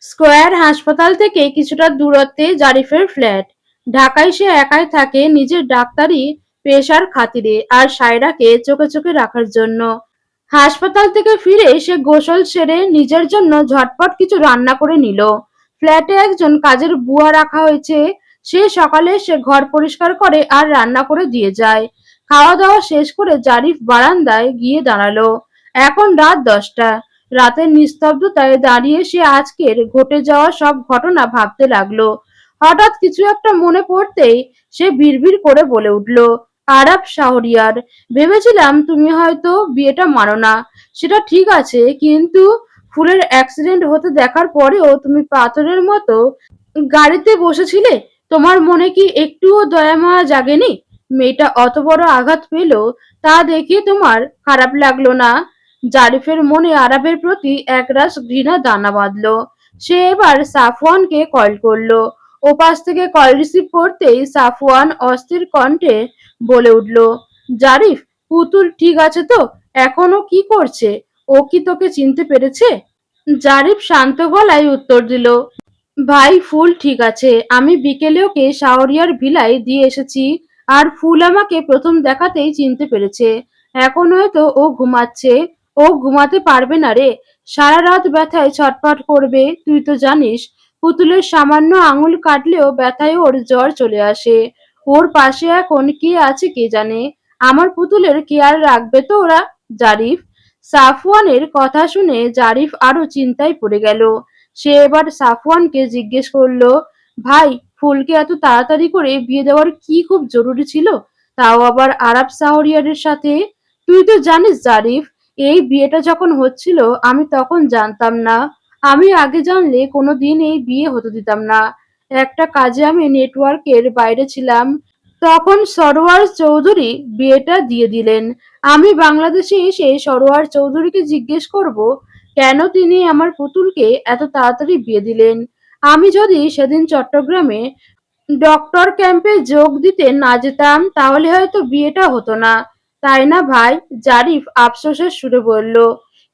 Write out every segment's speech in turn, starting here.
Square হাসপাতাল থেকে কিছুটা দূরত্বে জারিফের ফ্ল্যাট। ঢাকায় সে একাই থাকে নিজের ডাক্তারি পেশার খাতিরে আর সায়রাকে চোখে চোখে রাখার জন্য। হাসপাতাল থেকে ফিরে সে গোসল সেরে নিজের জন্য ঝটপট কিছু রান্না করে নিল। ফ্ল্যাটে একজন কাজের বুয়া রাখা হয়েছে। সে সকালে সে ঘর পরিষ্কার করে আর রান্না করে দিয়ে যায়। খাওয়া দাওয়া শেষ করে জারিফ বারান্দায় গিয়ে দাঁড়ালো। এখন রাত 10টা। রাতের নিস্তব্ধতায় দাঁড়িয়ে সে আজকের ঘটে যাওয়া সব ঘটনা ভাবতে লাগলো। হঠাৎ কিছু একটা মনে পড়তেই সে বিড়বিড় করে বলে উঠল, আরাব শাহরিয়ার, ভেবেছিলাম তুমি হয়তো বিয়েটা মানো না। সেটা ঠিক আছে, কিন্তু ফুলের অ্যাক্সিডেন্ট হতে দেখার পরেও তুমি পাথরের মতো গাড়িতে বসেছিলে। তোমার মনে কি একটুও দয়া মায়া জাগেনি? মেয়েটা অত বড় আঘাত পেল, তা দেখে তোমার খারাপ লাগলো না? জারিফের মনে আরাবের প্রতি একরাশ ঘৃণা দানা বাঁধলো। সে এবার সাফওয়ানকে কল করলো। ওপাশ থেকে কল রিসিভ করতেই সাফওয়ান অস্থির কণ্ঠে বলে উঠল, জারিফ, পুতুল ঠিক আছে তো? এখনো কি করছে? ও কি তোকে চিনতে পেরেছে? জারিফ শান্ত গলায় উত্তর দিল, ভাই, ফুল ঠিক আছে। আমি বিকেলে ওকে শাহরিয়ার ভিলায় দিয়ে এসেছি। আর ফুল আমাকে প্রথম দেখাতেই চিনতে পেরেছে। এখন হয়তো ও ঘুমাচ্ছে। ও ঘুমাতে পারবে না রে। সারা রাত ব্যথায় ছটফট করবে, তুই তো জানিস। পুতুলের সামান্য আঙুল কাটলেও ব্যথায় ওর জ্বর চলে আসে। ওর পাশে এখন কে আছে কে জানে। আমার পুতুলের খেয়াল রাখবে তো ওরা? জারিফ। সাফওয়ানের কথা শুনে জারিফ আরো চিন্তায় পড়ে গেল। সে এবার সাফওয়ানকে জিজ্ঞেস করলো, ভাই, ফুলকে এত তাড়াতাড়ি করে বিয়ে দেওয়ার কি খুব জরুরি ছিল? তাও আবার আরাব শাহরিয়ারের সাথে? তুই তো জানিস জারিফ, এই বিয়েটা যখন হচ্ছিল আমি তখন জানতাম না। আমি আগে জানলে কোনোদিন এই বিয়ে হতে দিতাম না। একটা কাজে আমি নেটওয়ার্কের বাইরে ছিলাম, তখন সরোয়ার চৌধুরী বিয়েটা দিয়ে দিলেন। আমি বাংলাদেশে এসে সরোয়ার চৌধুরীকে জিজ্ঞেস করব কেন তিনি আমার পুতুলকে এত তাড়াতাড়ি বিয়ে দিলেন। আমি যদি সেদিন চট্টগ্রামে ডক্টর ক্যাম্পে যোগ দিতে না যেতাম তাহলে হয়তো বিয়েটা হতো না। তাই না ভাই? জারিফ আফসোসের সুরে বলল,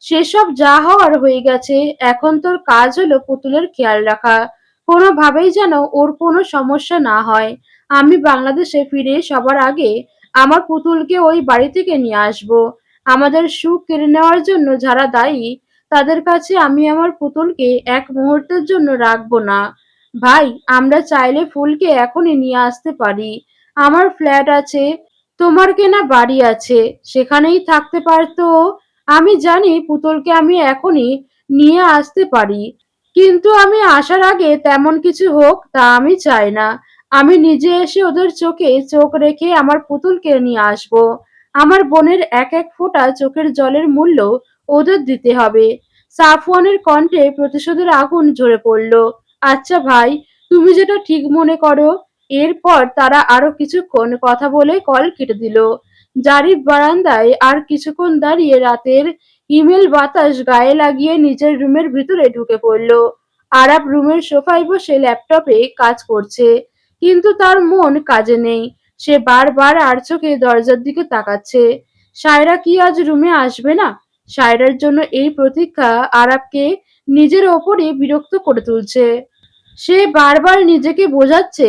সেসব যা হওয়ার হয়ে গেছে। এখন তোর কাজ হলো পুতুলের খেয়াল রাখা। কোনোভাবেই যেন ওর কোনো সমস্যা না হয়। আমি বাংলাদেশে ফিরে সবার আগে আমার পুতুলকে ওই বাড়ি থেকে নিয়ে আসব। আমাদের সুখ কেড়ে নেওয়ার জন্য যারা দায়ী, তাদের কাছে আমি আমার পুতুলকে এক মুহূর্তের জন্য রাখবো না। ভাই, আমরা চাইলে ফুলকে এখনই নিয়ে আসতে পারি। আমার ফ্ল্যাট আছে, তোমার কেনা বাড়ি আছে, সেখানেই থাকতে পারতো ও। আমি জানি পুতুলকে আমি এখনই নিয়ে আসতে পারি, কিন্তু আমি আসার আগে তেমন কিছু হোক তা আমি চাই না। আমি নিজে এসে ওদের চোখে চোখ রেখে আমার পুতুলকে নিয়ে আসব। আমার বোনের এক এক ফোঁটা চোখের জলের মূল্য ওদের দিতে হবে। সাফওয়ানের কণ্ঠে প্রতিশোধের আগুন ঝরে পড়ল। আচ্ছা ভাই, তুমি যেটা ঠিক মনে করো। এরপর তারা আরো কিছুক্ষণ কথা বলে কল কেটে দিল। জারিফ বারান্দায় আর কিছুক্ষণ দাঁড়িয়ে রাতের ইমেল বাতাস গায়ে লাগিয়ে নিজের রুমের ভিতরে ঢুকে পড়ল। আরাব রুমের সোফায় বসে ল্যাপটপে কাজ করছে, কিন্তু তার মন কাজে নেই। সে বারবার আর চোখে দরজার দিকে তাকাচ্ছে। সায়রা কি আজ রুমে আসবে না? সায়রার জন্য এই প্রতীক্ষা আরাবকে নিজের ওপরই বিরক্ত করে তুলছে। সে বারবার নিজেকে বোঝাচ্ছে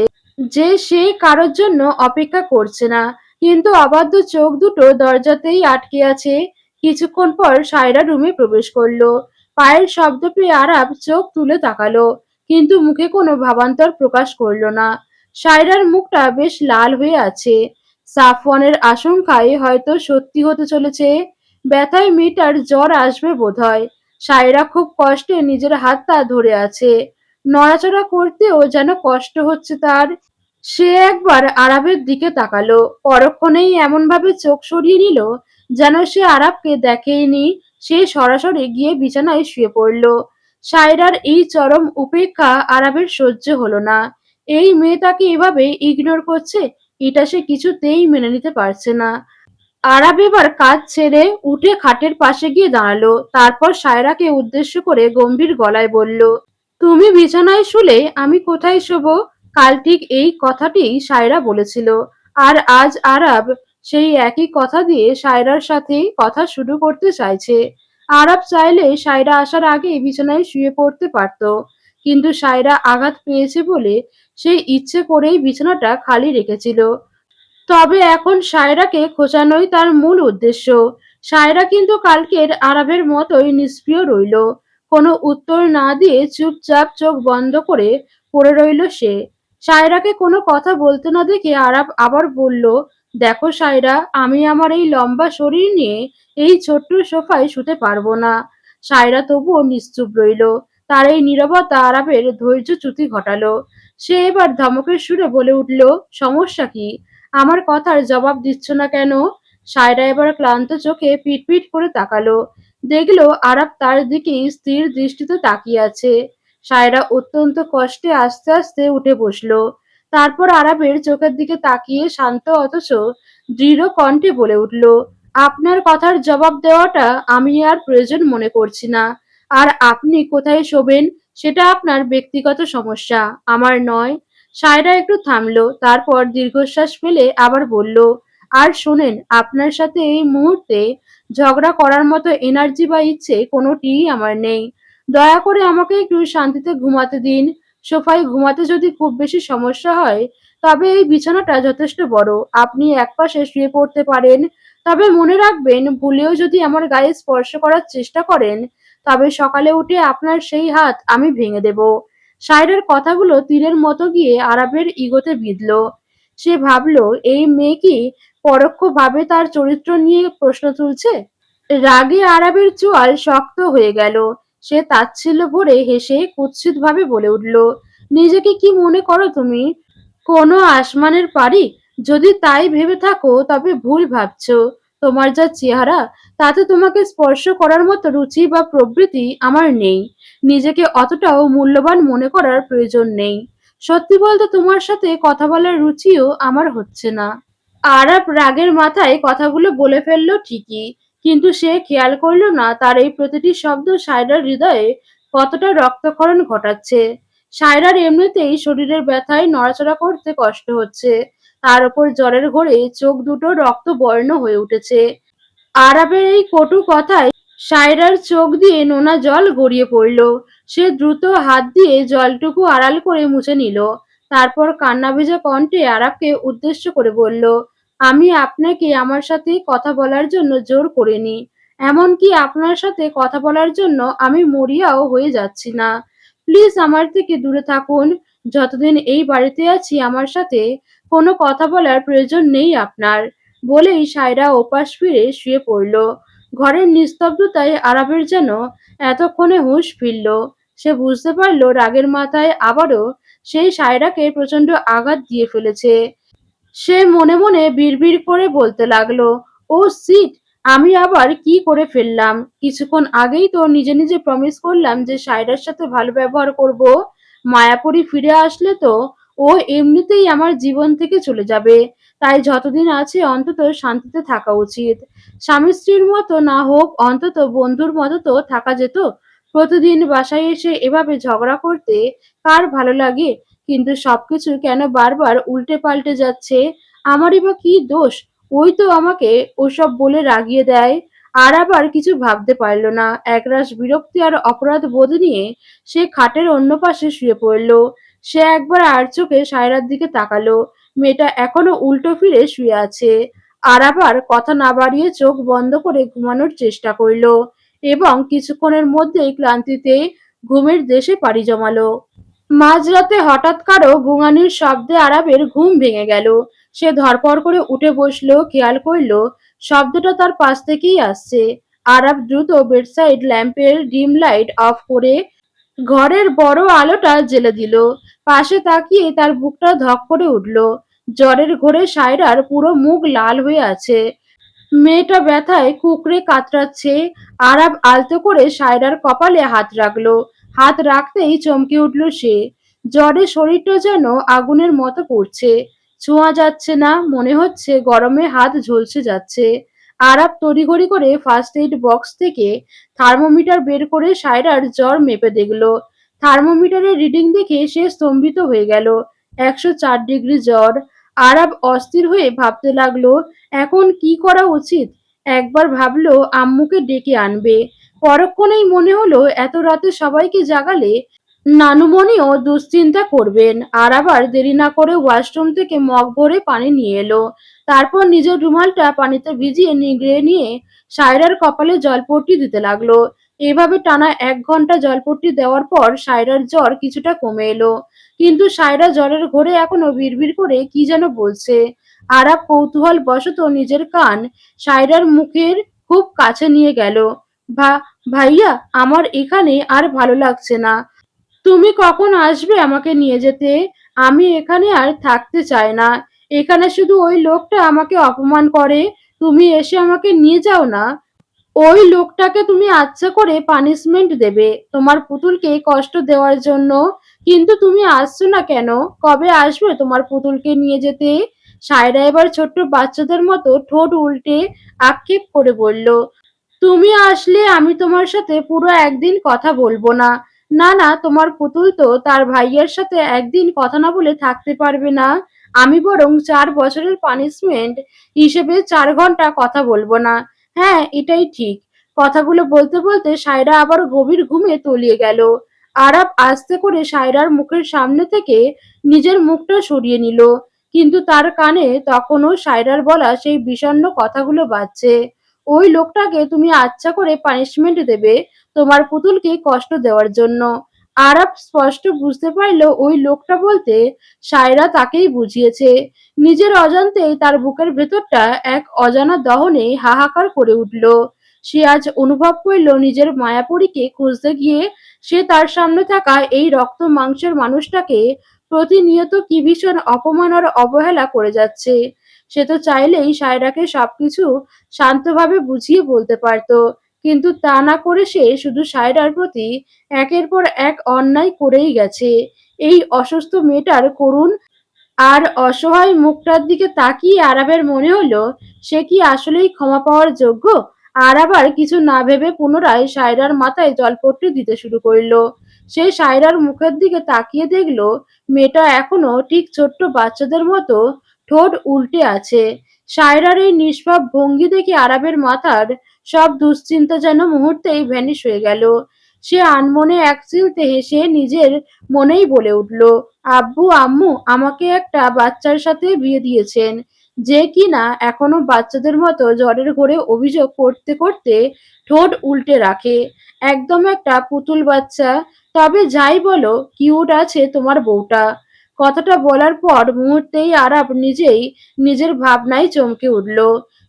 যে সে কারোর জন্য অপেক্ষা করছে না, কিন্তু অবাধ্য চোখ দুটো দরজাতেই আটকে আছে। কিছুক্ষণ পর সায়রা রুমে প্রবেশ করলো। পায়ের শব্দ পেয়ে আরাব চোখ তুলে তাকালো, কিন্তু মুখে কোনো ভাবান্তর প্রকাশ করলো না। সায়রার মুখটা বেশ লাল হয়ে আছে। সাফওয়ানের আশঙ্কায় হয়তো সত্যি হতে চলেছে। ব্যথায় মেয়েটার জ্বর আসবে বোধহয়। সায়রা খুব কষ্টে নিজের হাতটা ধরে আছে। নড়াচড়া করতেও যেন কষ্ট হচ্ছে তার। সে একবার আরাবের দিকে তাকালো, পরক্ষণেই এমনভাবে চোখ সরিয়ে নিল যেন সে আরাবকে দেখেইনি। সে সরাসরি গিয়ে বিছানায় শুয়ে পড়ল। সায়রার এই চরম উপেক্ষা আরাবের সহ্য হলো না। এই মেয়ে তাকে এভাবে ইগনোর করছে, এটা সে কিছুতেই মেনে নিতে পারছে না। আরাব এবার কাজ ছেড়ে উঠে খাটের পাশে গিয়ে দাঁড়ালো। তারপর সায়রাকে উদ্দেশ্য করে গম্ভীর গলায় বলল, তুমি বিছানায় শুলে আমি কোথায় শোবো? কাল ঠিক এই কথাটিই সায়রা বলেছিল। আর আজ আরাব সেই একই কথা দিয়ে সায়রার সাথে কথা শুরু করতে চাইছে। আরাব চাইলে সায়রা আসার আগেই বিছানায় শুয়ে পড়তে পারত, কিন্তু সায়রা আঘাত পেয়েছে বলে সে ইচ্ছে করেই বিছানাটা খালি রেখেছিল। তবে এখন সায়রাকে খোঁচানোই তার মূল উদ্দেশ্য। সায়রা কিন্তু কালকের আরাবের মতোই নিষ্ক্রিয় রইল। কোনো উত্তর না দিয়ে চুপচাপ চোখ বন্ধ করে পড়ে রইল সে। সায়রাকে কোনো কথা বলতে না দেখে আরাব আবার বলল, দেখো সায়রা, আমি আমার এই লম্বা শরীর নিয়ে এই ছোট্ট সোফায় শুতে পারবো না। সায়রা তবুও নিশ্চুপ রইল। তার এই নীরবতা আরাবের ধৈর্যচ্যুতি ঘটালো। সে এবার ধমকের সুরে বলে উঠল, সমস্যা কি? আমার কথার জবাব দিচ্ছ না কেন? সায়রা এবার ক্লান্ত চোখে পিটপিট করে তাকালো। দেখলো আরাব তার দিকেই স্থির দৃষ্টিতে তাকিয়ে আছে। সায়রা অত্যন্ত কষ্টে আস্তে আস্তে উঠে বসলো। তারপর আরাবের চোখের দিকে তাকিয়ে শান্ত অথচ দৃঢ় কণ্ঠে বলে উঠল, আপনার কথার জবাব দেওয়াটা আমি আর প্রয়োজন মনে করছি না। আর আপনি কোথায় শোবেন সেটা আপনার ব্যক্তিগত সমস্যা, আমার নয়। সায়রা একটু থামলো, তারপর দীর্ঘশ্বাস ফেলে আবার বলল, আর শোনেন, আপনার সাথে এই মুহূর্তে ঝগড়া করার মতো এনার্জি বা ইচ্ছে কোনোটিই আমার নেই। দয়া করে আমাকে একটু শান্তিতে ঘুমাতে দিন। সোফায় ঘুমাতে যদি খুব বেশি সমস্যা হয় তবে এই বিছানাটা যথেষ্ট বড়, আপনি একপাশে শুয়ে পড়তে পারেন। তবে মনে রাখবেন, ভুলেও যদি আমার গায়ে স্পর্শ করার চেষ্টা করেন তবে সকালে উঠে আপনার সেই হাত আমি ভেঙে দেব। সায়রার কথাগুলো তীরের মতো গিয়ে আরাবের ইগোতে বিঁধল। সে ভাবল, এই মেয়ে কি পরোক্ষভাবে তার চরিত্র নিয়ে প্রশ্ন তুলছে? রাগে আরাবের চোয়াল শক্ত হয়ে গেল। সে তাচ্ছিল্য ভরে হেসে কুৎসিতভাবে বলে উঠল, নিজেকে কি মনে করো তুমি? কোনো আসমানের পারি? যদি তাই ভেবে থাকো তবে ভুল ভাবছো। তোমার যা চেহারা, তাতে তোমাকে স্পর্শ করার মতো রুচি বা প্রবৃত্তি আমার নেই। নিজেকে অতটাও মূল্যবান মনে করার প্রয়োজন নেই। সত্যি বলতে তোমার সাথে কথা বলার রুচিও আমার হচ্ছে না। আরাব রাগের মাথায় কথাগুলো বলে ফেলল ঠিকই, কিন্তু সে খেয়াল করল না তার এই প্রতিটি শব্দ সায়রার হৃদয়ে কতটা রক্তক্ষরণ ঘটাচ্ছে। সায়রার এমনিতেই শরীরের ব্যথায় নড়াচড়া করতে কষ্ট হচ্ছে, তার উপর জ্বরের ঘোরে চোখ দুটো রক্তবর্ণ হয়ে উঠেছে। আরাবের এই কটু কথায় সায়রার চোখ দিয়ে নোনা জল গড়িয়ে পড়ল। সে দ্রুত হাত দিয়ে জলটুকু আড়াল করে মুছে নিল। তারপর কান্না ভেজা কণ্ঠে আরাবকে উদ্দেশ্য করে বলল, আমি আপনাকে আমার সাথে কথা বলার জন্য জোর করিনি। এমনকি আপনার সাথে কথা বলার জন্য আমি মরিয়াও হয়ে যাচ্ছি না। প্লিজ আমার থেকে দূরে থাকুন। যতদিন এই বাড়িতে আছি আমার সাথে কোনো কথা বলার প্রয়োজন নেই আপনার। বলেই সায়রা ওপাশ ফিরে শুয়ে পড়ল। ঘরের নিস্তব্ধতায় আরাবের যেন এতক্ষণে হুঁশ ফিরল। সে বুঝতে পারল রাগের মাথায় আবারও সেই সায়রাকে প্রচন্ড আঘাত দিয়ে ফেলেছে। সে মনে মনে বিড়বিড় করে বলতে লাগলো, ও সিট, আমি আবার কি করে ফেললাম? কিছুক্ষণ আগেই তো নিজে নিজে প্রমিস করলাম যে সায়রার সাথে ভালো ব্যবহার করব। মায়াপুরী ফিরে আসলে তো ও এমনিতেই আমার জীবন থেকে চলে যাবে। তাই যতদিন আছে অন্তত শান্তিতে থাকা উচিত। স্বামী স্ত্রীর মতো না হোক, অন্তত বন্ধুর মতো তো থাকা যেত। প্রতিদিন বাসায় এসে এভাবে ঝগড়া করতে কার ভালো লাগে? কিন্তু সবকিছু কেন বারবার উল্টে পাল্টে যাচ্ছে? আমারই বা কি দোষ? ওই তো আমাকে ওসব বলে রাগিয়ে দেয়। আর আবার কিছু ভাবতে পারল না। একরাশ বিরক্তি আর অপরাধ বোধ নিয়ে সে খাটের অন্য পাশে শুয়ে পড়ল। সে একবার আর চোখে সায়রার দিকে তাকালো। মেয়েটা এখনো উল্টো ফিরে শুয়ে আছে। আর আবার কথা না বাড়িয়ে চোখ বন্ধ করে ঘুমানোর চেষ্টা করল এবং কিছুক্ষণের মধ্যেই ক্লান্তিতে ঘুমের দেশে পাড়ি জমালো। মাঝরাতে হঠাৎ কারো গোঙানির শব্দে আরাবের ঘুম ভেঙে গেল। সে ধড়পড় করে উঠে বসলো, খেয়াল করলো শব্দটা তার পাশ থেকেই আসছে। আরাব দ্রুত বেডসাইড ল্যাম্পের ডিম লাইট অফ করে ঘরের বড় আলোটা জ্বেলে দিল। পাশে তাকিয়ে তার বুকটা ধক করে উঠল। জ্বরের ঘোরে সায়রার পুরো মুখ লাল হয়ে আছে। মেয়েটা ব্যথায় কুঁকড়ে কাতরাচ্ছে। আরাব আলতো করে সায়রার কপালে হাত রাখলো। হাত রাখতেই চমকে উঠল সে। জ্বরে শরীরটা যেন আগুনের মতো পড়ছে। ছোঁয়া যাচ্ছে না, মনে হচ্ছে গরমে হাত ঝলসে যাচ্ছে। আরাব তড়িঘড়ি করে ফার্স্ট এইড বক্স থেকে থার্মোমিটার বের করে সায়রার জ্বর মেপে দেখল। থার্মোমিটারের রিডিং দেখে সে স্তম্ভিত হয়ে গেল। 104 ডিগ্রি জ্বর। আরাব অস্থির হয়ে ভাবতে লাগলো, এখন কি করা উচিত? একবার ভাবলো আম্মুকে ডেকে আনবে। পরক্ষণেই মনে হলো এত রাতে সবাইকে জাগালে নানুমণিও দুশ্চিন্তা করবেন। আর আবার দেরি না করে ওয়াশরুম থেকে মগ ভরে পানি নিয়ে এলো। তারপর নিজের রুমালটা পানিতে ভিজিয়ে নিগড়ে নিয়ে সায়রার কপালে জলপট্টি দিতে লাগলো। এভাবে টানা 1 ঘন্টা জলপট্টি দেওয়ার পর সায়রার জ্বর কিছুটা কমে এলো। কিন্তু সায়রা জ্বরের ঘোরে এখনো বিড়বিড় করে কি যেন বলছে। আরাব কৌতূহল বশত নিজের কান সায়রার মুখের খুব কাছে নিয়ে গেল। ভা ভাইয়া, আমার এখানে আর ভালো লাগছে না। তুমি কখন আসবে আমাকে নিয়ে যেতে? আমি এখানে আর থাকতে চাই না। এখানে শুধু ওই লোকটা আমাকে অপমান করে। তুমি এসে আমাকে নিয়ে যাও না। ওই লোকটাকে তুমি আচ্ছা করে পানিশমেন্ট দেবে তোমার পুতুলকে কষ্ট দেওয়ার জন্য। কিন্তু তুমি আসছো না কেন? কবে আসবে তোমার পুতুলকে নিয়ে যেতে? সায়রা এবার ছোট্ট বাচ্চাদের মতো ঠোঁট উল্টে আক্ষেপ করে বলল, তুমি আসলে আমি তোমার সাথে পুরো একদিন কথা বলবো না। না না, তোমার পুতুল তো তার ভাইয়ের সাথে একদিন কথা না বলে থাকতে পারবে না। আমি বরং 4 বছরের পানিশমেন্ট হিসেবে 4 ঘন্টা কথা বলবো না। হ্যাঁ, এটাই ঠিক। কথাগুলো বলতে বলতে সায়রা আবার গভীর ঘুমে তলিয়ে গেল। আরাব আস্তে করে সায়রার মুখের সামনে থেকে নিজের মুখটা সরিয়ে নিল। কিন্তু তার কানে তখনও সায়রার বলা সেই বিষণ্ণ কথাগুলো বাজছে। ওই লোকটাকে তুমি আচ্ছা করে পানিশমেন্ট দেবে তোমার পুতুলকে কষ্ট দেওয়ার জন্য। আরাব স্পষ্ট বুঝতে পারল ওই লোকটা বলতে সায়রা তাকেই বুঝিয়েছে। নিজের অজান্তেই তার বুকের ভেতরটা এক অজানা দহনে হাহাকার করে উঠল। সে আজ অনুভব করল নিজের মায়াপরীকে খুঁজতে গিয়ে সে তার সামনে থাকা এই রক্ত মাংসের মানুষটাকে প্রতিনিয়ত কি ভীষণ অপমান আর অবহেলা করে যাচ্ছে। সে তো চাইলেই সায়রাকে সবকিছু শান্তভাবে বুঝিয়ে বলতে পারত। কিন্তু তা না করে সে শুধু সায়রার প্রতি একের পর এক অন্যায় করেই গেছে। এই অসুস্থ মেয়েটার করুণ আর অসহায় মুখটার দিকে তাকিয়ে আরাবের মনে হলো সে কি আসলেই ক্ষমা পাওয়ার যোগ্য। আর আবার কিছু না ভেবে পুনরায় সায়রার মাথায় জলপট্টি দিতে শুরু করলো। সে সায়রার মুখের দিকে তাকিয়ে দেখলো মেয়েটা এখনো ঠিক ছোট্ট বাচ্চাদের মতো ঠোঁট উল্টে আছে। সায়রার এই নিষ্পাপ ভঙ্গি দেখে আরাবের মাথার সব দুশ্চিন্তা যেন মুহূর্তেই ভ্যানিশ হয়ে গেল। সে আনমনে এক চিলতে হেসে নিজের মনেই বলে উঠল, আব্বু আম্মু আমাকে একটা বাচ্চার সাথে বিয়ে দিয়েছেন, যে কিনা এখনো বাচ্চাদের মতো জ্বরের ঘোরে অভিযোগ করতে করতে ঠোঁট উল্টে রাখে। একদম একটা পুতুল বাচ্চা। তবে যাই বলো, কিউট আছে তোমার বউটা। কথাটা বলার পর মুহূর্তেই আরাব নিজেই নিজের ভাবনায় চমকে উঠল।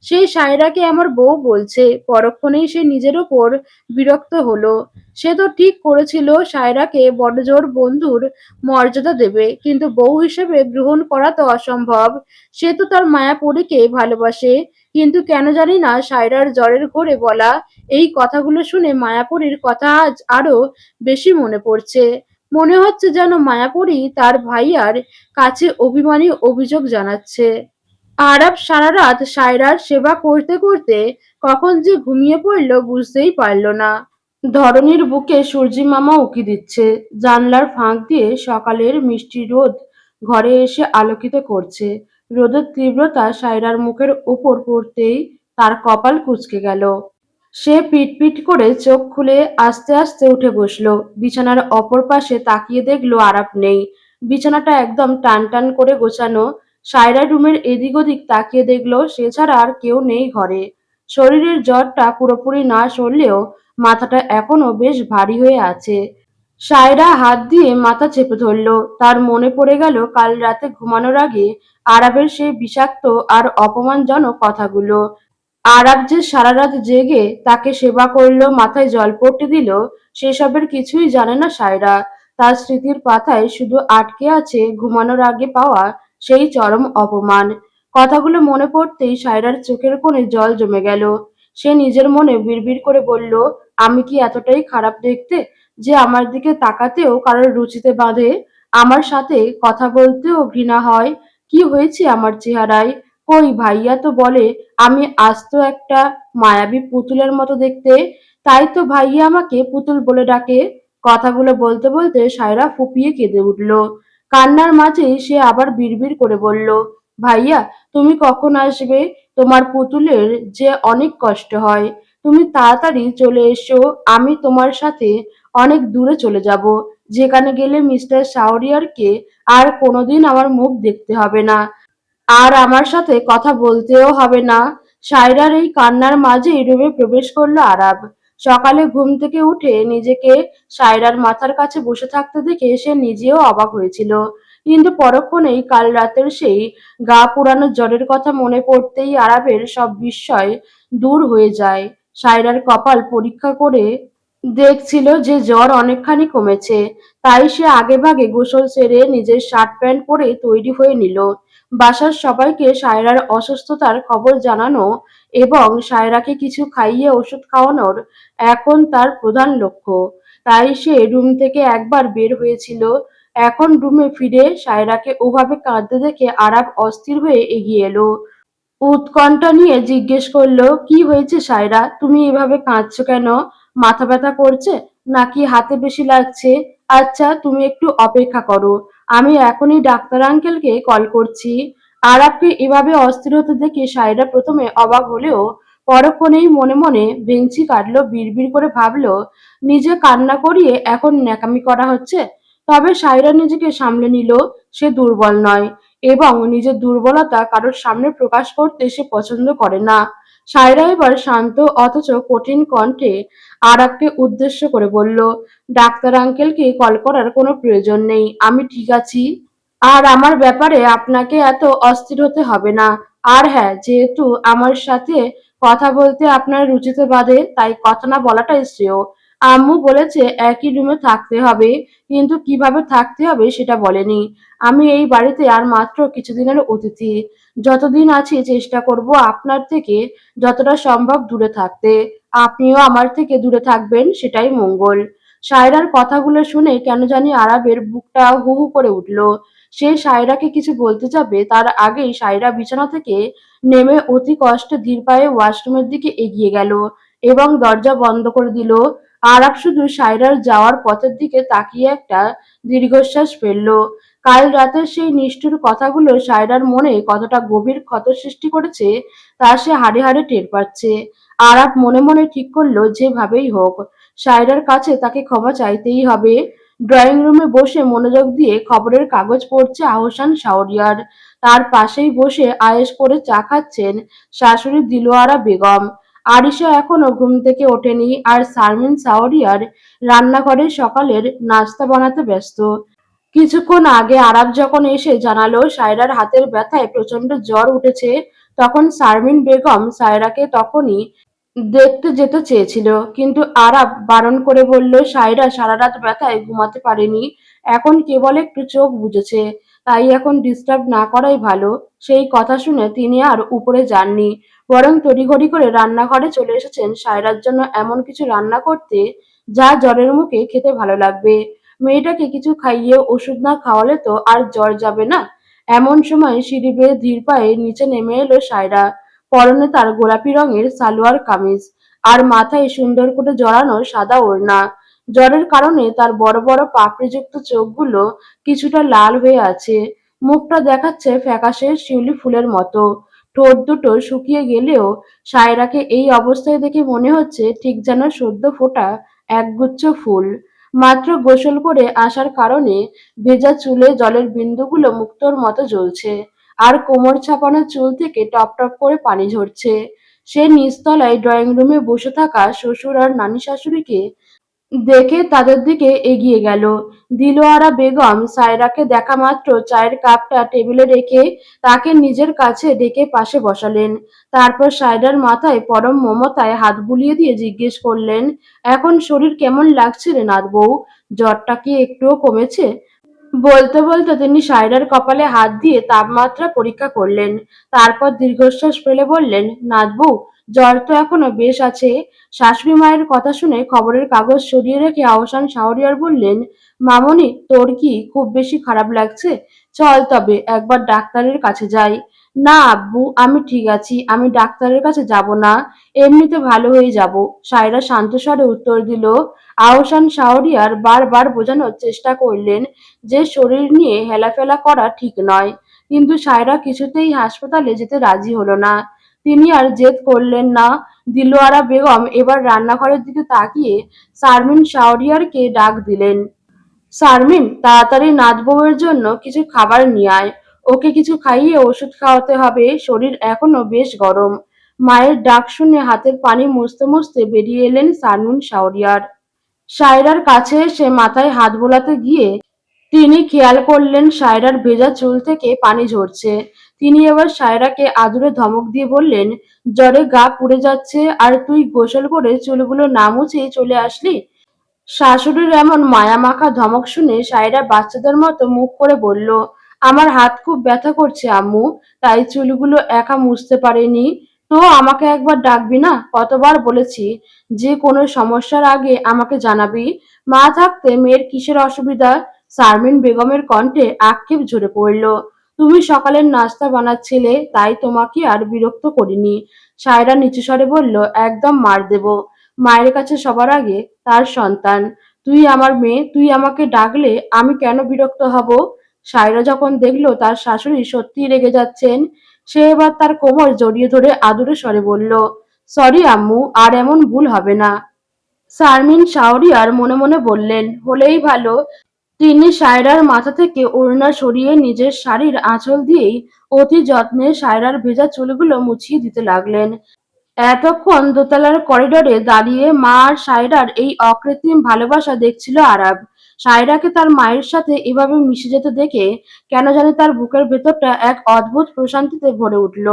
সেই সায়রাকে আমার বউ বলছে, পরক্ষণেই সে নিজের ওপর বিরক্ত হলো। সে তো ঠিক করেছিল সায়রাকে বড়জোর বন্ধুর মর্যাদা দেবে, কিন্তু বউ হিসেবে গ্রহণ করা তো অসম্ভব। সে তো তার মায়াপরীকে ভালোবাসে। কিন্তু কেন জানি না সায়রার জ্বরের ঘোরে বলা এই কথাগুলো শুনে মায়াপরীর কথা আজ আরো বেশি মনে পড়ছে। মনে হচ্ছে যেন মায়াপরী তার ভাইয়ার কাছে অভিমানী অভিযোগ জানাচ্ছে। আরাব সারা রাত সায়রার সেবা করতে করতে কখন যে ঘুমিয়ে পড়ল বুঝতেই পারল না। ধরণীর বুকে সূর্যি মামা উঁকি দিচ্ছে। জানলার ফাঁক দিয়ে সকালের মিষ্টি রোদ ঘরে এসে আলোকিত করছে। রোদের তীব্রতা সায়রার মুখের ওপর পড়তেই তার কপাল কুঁচকে গেল। সে পিটপিট করে চোখ খুলে আস্তে আস্তে উঠে বসলো। বিছানার অপর পাশে তাকিয়ে দেখলো আরাপ নেই। বিছানাটা একদম টান টান করে গোছানো। সায়রা রুমের এদিক ওদিক তাকিয়ে দেখলো সে ছাড়া আর কেউ নেই ঘরে। শরীরের জ্বরটা পুরোপুরি না সরলেও মাথাটা এখনো বেশ ভারী হয়ে আছে। সায়রা হাত দিয়ে মাথা চেপে ধরলো। তার মনে পড়ে গেল কাল রাতে ঘুমানোর আগে আরাবের সেই বিষাক্ত আর অপমানজনক কথাগুলো। আরাব যে সারা রাত জেগে তাকে সেবা করলো, মাথায় জলপট্টি দিল, সেসবের কিছুই জানে না সায়রা। তার স্মৃতির পাতায় শুধু আটকে আছে ঘুমানোর আগে পাওয়া সেই চরম অপমান। কথাগুলো মনে পড়তেই সায়রার চোখের কোণে জল জমে গেল। সে নিজের মনে বিড়বিড় করে বলল, আমি কি এতটাই খারাপ দেখতে যে আমার দিকে তাকাতেও কারোর রুচিতে বাঁধে? আমার সাথে কথা বলতেও ঘৃণা হয়? কি হয়েছে আমার চেহারায়? কই ভাইয়া তো বলে আমি আস্ত একটা মায়াবী পুতুলের মতো দেখতে। তাই তো ভাইয়া আমাকে পুতুল বলে ডাকে। কথাগুলো বলতে বলতে সায়রা ফুপিয়ে কেঁদে উঠল। কান্নার মাঝেই সে আবার বিড়বিড় করে বলল, ভাইয়া তুমি কখন আসবে? তোমার পুতুলের যে অনেক কষ্ট হয়। তুমি তাড়াতাড়ি চলে এসো। আমি তোমার সাথে অনেক দূরে চলে যাব, যেখানে গেলে মিস্টার শাহরিয়ারকে আর কোনোদিন আমার মুখ দেখতে হবে না, আর আমার সাথে কথা বলতেও হবে না। সায়রার এই কান্নার মাঝেই রুমে প্রবেশ করলো আরাব। সকালে ঘুম থেকে উঠে নিজেকে সায়রার মাথার কাছে বসে থাকতে দেখে সে নিজেও অবাক হয়েছিল। কিন্তু পরক্ষণেই কাল রাতের সেই গা পুরানো জ্বরের কথা মনে পড়তেই আরাবের সব বিস্ময় দূর হয়ে যায়। সায়রার কপাল পরীক্ষা করে দেখছিল যে জ্বর অনেকখানি কমেছে। তাই সে আগেভাগে গোসল সেরে নিজের শার্ট প্যান্ট পরে তৈরি হয়ে নিল। বাসার সবাইকে সায়রার অসুস্থতার খবর জানানো এবং সায়রাকে কিছু খাইয়ে ওষুধ খাওয়ানোর এখন তার প্রধান লক্ষ্য। তাই সে রুম থেকে একবার বের হয়েছিল। এখন রুমে ফিরে সায়রাকে ওভাবে কাঁদতে দেখে আরাব অস্থির হয়ে এগিয়ে এলো। উৎকণ্ঠা নিয়ে জিজ্ঞেস করলো, কি হয়েছে সায়রা? তুমি এভাবে কাঁদছো কেন? মাথা ব্যথা করছে? নাকি হাতে বেশি লাগছে? আচ্ছা, তুমি একটু অপেক্ষা করো, আমি এখনই ডাক্তার আঙ্কেলকে কল করছি। আরাবকে এভাবে অস্থির হতে দেখে সায়রা প্রথমে অবাক হলেও পরক্ষণেই মনে মনে বেঞ্চি কাটলো, বিড়বিড় করে ভাবলো, নিজে কান্না করিয়ে এখন ন্যাকামি করা হচ্ছে। তবে সায়রা নিজেকে সামলে নিল। সে দুর্বল নয় এবং নিজের দুর্বলতা কারোর সামনে প্রকাশ করতে সে পছন্দ করে না। সায়রা এবার শান্ত অথচ কঠিন কণ্ঠে আরাবকে উদ্দেশ্য করে বলল, ডাক্তার আঙ্কেলকে কল করার কোনো প্রয়োজন নেই, আমি ঠিক আছি। আর আমার ব্যাপারে আপনাকে এত অস্থির হতে হবে না। আর হ্যাঁ, যেহেতু আমার সাথে কথা বলতে আপনার রুচিতে বাধে, তাই কথা না বলাটাই শ্রেয়। আম্মু বলেছে একই রুমে থাকতে হবে, কিন্তু কিভাবে থাকতে হবে সেটা বলেনি। আমি এই বাড়িতে আর মাত্র কিছুদিনের অতিথি। যতদিন আছি চেষ্টা করব আপনার থেকে যতটা সম্ভব দূরে থাকতে। আপনিও আমার থেকে দূরে থাকবেন, সেটাই মঙ্গল। সায়রার কথাগুলো শুনে কেন জানি আরাবের বুকটা হু হু করে উঠল। সে সায়রাকে কিছু বলতে যাবে, তার আগেই সায়রা বিছানা থেকে নেমে অতি কষ্টে ধীর পায়ে ওয়াশরুমের দিকে এগিয়ে গেল এবং দরজা বন্ধ করে দিল। আরাব শুধু সায়রার যাওয়ার পথের দিকে তাকিয়ে একটা দীর্ঘশ্বাস ফেলল। কাল রাতের সেই নিষ্ঠুর কথাগুলো সায়রার মনে কতটা গভীর ক্ষত সৃষ্টি করেছে তা সে হাড়ে হাড়ে টের পাচ্ছে। আরাব মনে মনে ঠিক করলো, যেভাবেই হোক সায়রার কাছে তাকে ক্ষমা চাইতেই হবে। ড্রয়িং রুমে বসে মনোযোগ দিয়ে খবরের কাগজ পড়ছে আহসান শাহরিয়ার। তার পাশেই বসে আয়েশ করে চা খাচ্ছেন শাশুড়ি দিলোয়ারা বেগম। আরিশা এখনো ঘুম থেকে ওঠেনি আর শারমিন শাহরিয়ার রান্নাঘরে সকালের নাস্তা বানাতে ব্যস্ত। কিছুক্ষণ আগে আরাব যখন এসে জানালো সায়রার হাতের ব্যথায় প্রচন্ড জ্বর উঠেছে, তখন শারমিন বেগম সায়রাকে তখনই দেখতে যেতে চেয়েছিল, কিন্তু আরাব বারণ করে বলল, সায়রা সারা রাত ব্যথায় ঘুমাতে পারেনি, এখন কেবল একটু চোখ বুজেছে, তাই এখন ডিস্টার্ব না করাই ভালো। সেই কথা শুনে তিনি আর উপরে যাননি, বরং তড়িঘড়ি করে রান্নাঘরে চলে এসেছেন সায়রার জন্য এমন কিছু রান্না করতে যা জ্বরের মুখে খেতে ভালো লাগবে। মেয়েটাকে কিছু খাইয়ে ওষুধ না খাওয়ালে তো আর জ্বর যাবে না। এমন সময় সিঁড়ি বেয়ে ধীর পায়ে নিচে নেমে এলো সায়রা। পরনে তার গোলাপি রঙের সালোয়ার কামিজ আর মাথায় সুন্দর করে জড়ানো সাদা ওড়না। জ্বরের কারণে তার বড় বড় পাপড়িযুক্ত চোখগুলো কিছুটা লাল হয়ে আছে। মুখটা দেখাচ্ছে ফ্যাকাশে শিউলি ফুলের মতো। ঠোঁট দুটো শুকিয়ে গেলেও সায়রাকে এই অবস্থায় দেখে মনে হচ্ছে ঠিক যেন সদ্য ফোটা একগুচ্ছ ফুল। মাত্র গোসল করে আসার কারণে ভেজা চুলে জলের বিন্দুগুলো মুক্তোর মতো জ্বলছে, আর কোমর ছাপানো চুল থেকে টপ টপ করে পানি ঝরছে। সে নিচতলায় ড্রয়িং রুমে বসে থাকা শ্বশুর আর নানি শাশুড়িকে দেখে তাদের দিকে এগিয়ে গেল। দিলোয়ারা বেগম সায়রাকে দেখা মাত্র চায়ের কাপটা টেবিলে রেখে তাকে নিজের কাছে ডেকে পাশে বসালেন। তারপর সায়রার মাথায় পরম মমতায় হাত বুলিয়ে দিয়ে জিজ্ঞেস করলেন, এখন শরীর কেমন লাগছে রে নাথ বউ? জ্বরটা কি একটুও কমেছে? বলতে বলতে তিনি সায়রার কপালে হাত দিয়ে তাপমাত্রা পরীক্ষা করলেন। তারপর দীর্ঘশ্বাস ফেলে বললেন, নাথবু, জ্বর তো এখনো বেশ আছে। শাশুড়ি মায়ের কথা শুনে খবরের কাগজ সরিয়ে রেখে আহসান শাহরিয়ার বললেন, মামনি, তোর কি খুব বেশি খারাপ লাগছে? চল তবে একবার ডাক্তারের কাছে যাই। না আব্বু, আমি ঠিক আছি, আমি ডাক্তারের কাছে যাব না, এমনিতে ভালো হয়ে যাব। সায়রা শান্ত স্বরে উত্তর দিল। আহসান শাহরিয়ার বারবার বোঝানোর চেষ্টা করলেন যে শরীর নিয়ে হেলাফেলা করা ঠিক নয়, কিন্তু সায়রা কিছুতেই হাসপাতালে যেতে রাজি হলো না। তিনি আর জেদ করলেন না। দিলোয়ারা বেগম এবার রান্নাঘরের দিকে তাকিয়ে শারমিন শাহরিয়ারকে ডাক দিলেন। শারমিন, তাড়াতাড়ি নাত বউয়ের জন্য কিছু খাবার নিয়ে আয়। ওকে কিছু খাইয়ে ওষুধ খাওয়াতে হবে, শরীর এখনো বেশ গরম। মায়ের ডাক শুনে হাতের পানি মুছতে মুছতে বেরিয়ে এলেন শারমিন শাওরিয়ার। সায়রার কাছে এসে মাথায় হাত বোলাতে গিয়ে তিনি খেয়াল করলেন সায়রার ভেজা চুল থেকে পানি ঝরছে। তিনি এবার সায়রাকে আদুরে ধমক দিয়ে বললেন, জ্বরে গা পুড়ে যাচ্ছে আর তুই গোসল করে চুলগুলো না মুছেই চলে আসলি? শাশুড়ির এমন মায়ামাখা ধমক শুনে সায়রা বাচ্চাদের মতো মুখ করে বলল, আমার হাত খুব ব্যথা করছে আম্মু, তাই চুলগুলো একা মুছতে পারিনি। তো আমাকে একবার ডাকবি না? কতবার বলেছি যে কোনো সমস্যার আগে আমাকে জানাবি। মা থাকতে মেয়ের কিসের অসুবিধা? শারমিন বেগমের কণ্ঠে আক্ষেপ ঝরে পড়ল। তুমি সকালের নাস্তা বানাচ্ছিলে, তাই তোমাকে আর বিরক্ত করিনি। সায়রা নিচু স্বরে বলল, একদম মার দেব। মায়ের কাছে সবার আগে তার সন্তান। তুই আমার মেয়ে, তুই আমাকে ডাকলে আমি কেন বিরক্ত হব? সায়রা যখন দেখলো তার শাশুড়ি সত্যিই রেগে যাচ্ছেন, সে এবার তার কোমর জড়িয়ে ধরে আদুরে স্বরে বলল, সরি আম্মু, আর এমন ভুল হবে না। শারমিন শাওরিয়ার মনে মনে বললেন, হলেই ভালো। তিনি সায়রার মাথা থেকে ওড়না সরিয়ে নিজের শাড়ির আঁচল দিয়েই অতি যত্নে সায়রার ভেজা চুলগুলো মুছিয়ে দিতে লাগলেন। এতক্ষণ দোতলার করিডোরে দাঁড়িয়ে মা আর সায়রার এই অকৃত্রিম ভালোবাসা দেখছিল আরাব। সায়রাকে তার মায়ের সাথে এভাবে মিশে যেতে দেখে কেন জানি তার বুকের ভেতরটা এক অদ্ভুত প্রশান্তিতে ভরে উঠল।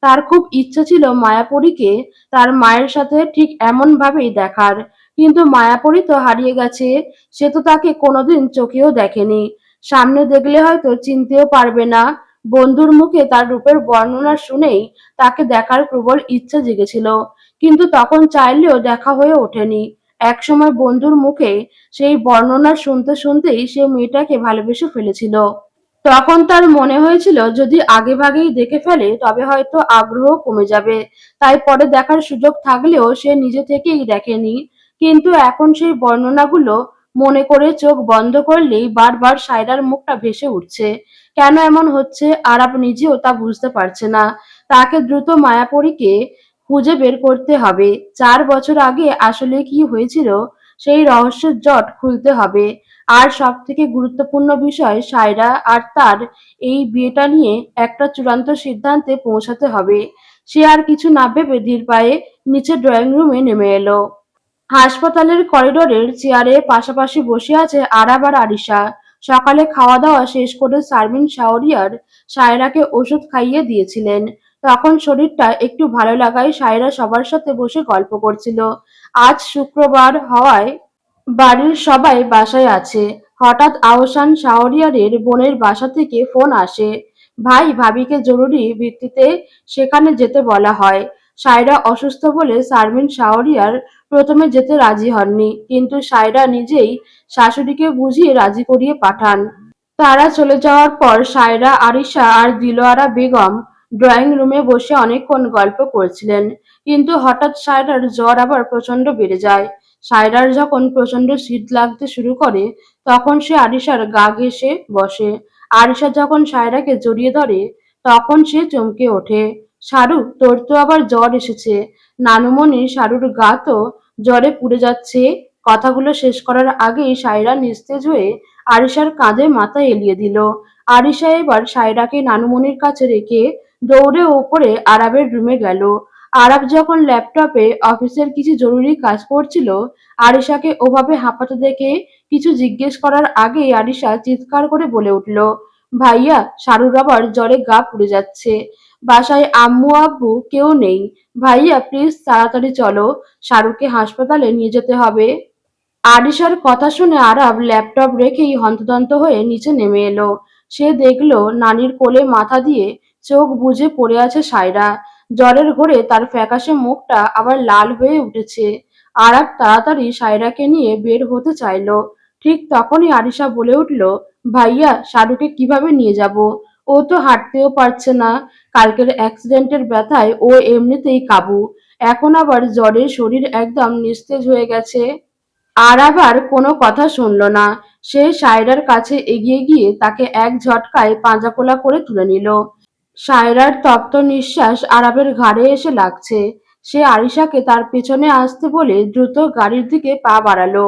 তার খুব ইচ্ছে ছিল মায়াপরীকে তার মায়ের সাথে ঠিক এমন ভাবেই দেখার, কিন্তু মায়াপরী তো হারিয়ে গেছে। সে তো তাকে কোনোদিন চোখেও দেখেনি। সামনে দেখলে হয়তো চিনতেও পারবে না। বন্ধুর মুখে তার রূপের বর্ণনা শুনেই তাকে দেখার প্রবল ইচ্ছা জেগেছিল, কিন্তু তখন চাইলেও দেখা হয়ে ওঠেনি। একসময় বন্ধুর মুখে সেই বর্ণনা শুনতে শুনতেই সে মেয়েটাকে ভালোবেসে ফেলেছিল। তখন তার মনে হয়েছিল যদি আগেভাগেই দেখে ফেলে তবে হয়তো আগ্রহ কমে যাবে, তাই পরে দেখার সুযোগ থাকলেও সে নিজে থেকেই দেখেনি। কিন্তু এখন সেই বর্ণনাগুলো মনে করে চোখ বন্ধ করলেই বারবার সায়রার মুখটা ভেসে উঠছে। কেন এমন হচ্ছে আরাপ নিজেও তা বুঝতে পারছে না। তাকে দ্রুত মায়াপরীকে খুঁজে বের করতে হবে। 4 বছর আগে আসলে কি হয়েছিল সেই রহস্যের জট খুলতে হবে। আর সবথেকে গুরুত্বপূর্ণ বিষয়, সায়রা আর তার এই বিয়েটা নিয়ে একটা চূড়ান্ত সিদ্ধান্তে পৌঁছাতে হবে। সে আর কিছু না ভেবে ধীর পায়ে নিচে ড্রয়িং রুমে নেমে এলো। হাসপাতালের করিডোরের চেয়ারে পাশাপাশি বসে আছে আরাব আর আরিশা। সকালে খাওয়া দাওয়া শেষ করে শারমিন শাওরিয়ার সায়রাকে ওষুধ খাইয়ে দিয়েছিলেন। তখন শরীরটা একটু ভালো লাগায় সায়রা সবার সাথে বসে গল্প করছিল। আজ শুক্রবার হওয়ায় বাড়ির সবাই বাসায় আছে। হঠাৎ আহসান শাহরিয়ারের বোনের বাসা থেকে ফোন আসে। ভাই ভাবিকে জরুরি ভিত্তিতে সেখানে যেতে বলা হয়। সায়রা অসুস্থ বলে শারমিন শাহরিয়ার প্রথমে যেতে রাজি হননি, কিন্তু সায়রা নিজেই শাশুড়িকে বুঝিয়ে রাজি করিয়ে পাঠান। তারা চলে যাওয়ার পর সায়রা, আরিশা আর দিলোয়ারা বেগম ড্রয়িং রুমে বসে অনেকক্ষণ গল্প করছিলেন। কিন্তু হঠাৎ সায়রার জ্বর আবার প্রচন্ড বেড়ে যায়। সায়রার যখন প্রচন্ড শীত লাগতে শুরু করে তখন সে আরিশার গা ঘেঁষে বসে। আরিশা যখন সায়রাকে জড়িয়ে ধরে তখন সে চমকে ওঠে। শারু, তোর তো আবার জ্বর এসেছে। নানুমণি, শারুর গা তো জ্বরে পুড়ে যাচ্ছে। কথাগুলো শেষ করার আগেই সায়রা নিস্তেজ হয়ে আরিশার কাঁধে মাথা এলিয়ে দিল। আরিশা এবার সায়রাকে নানুমণির কাছে রেখে দৌড়ে ওপরে আরাবের রুমে গেল। আরাব যখন ল্যাপটপে অফিসের কিছু জরুরি কাজ করছিল, আরিশাকে ওভাবে হাঁপাতে দেখে কিছু জিজ্ঞেস করার আগেই আরিশা চিৎকার করে বলে উঠল, ভাইয়া, শারুর আবার জ্বরে গা পুড়ে যাচ্ছে। বাসায় আম্মু আব্বু কেউ নেই। ভাইয়া প্লিজ তাড়াতাড়ি চলো, শারুকে হাসপাতালে নিয়ে যেতে হবে। আরিশার কথা শুনে আরাব ল্যাপটপ রেখেই হন্তদন্ত হয়ে নিচে নেমে এলো। সে দেখলো নানির কোলে মাথা দিয়ে চোখ বুজে পড়ে আছে সায়রা। জ্বরের ঘোরে তার ফ্যাকাশে মুখটা আবার লাল হয়ে উঠেছে। আরাব তাড়াতাড়ি সায়রাকে নিয়ে বের হতে চাইলো। ঠিক তখনই আরিশা বলে উঠল, ভাইয়া, শাহরুখকে কিভাবে নিয়ে যাব? ও তো হাঁটতেও পারছে না। কালকের অ্যাক্সিডেন্টের ব্যথায় ও এমনিতেই কাবু। এখন আবার জ্বরে শরীর একদম নিস্তেজ হয়ে গেছে। আর আবার কোনো কথা শুনল না। সে সায়রার কাছে এগিয়ে গিয়ে তাকে এক ঝটকায় পাঁজাপোলা করে তুলে নিল। সায়রার তপ্ত নিঃশ্বাস আরাবের ঘাড়ে এসে লাগছে। সে আরিশাকে তার পেছনে আসতে বলে দ্রুত গাড়ির দিকে পা বাড়ালো।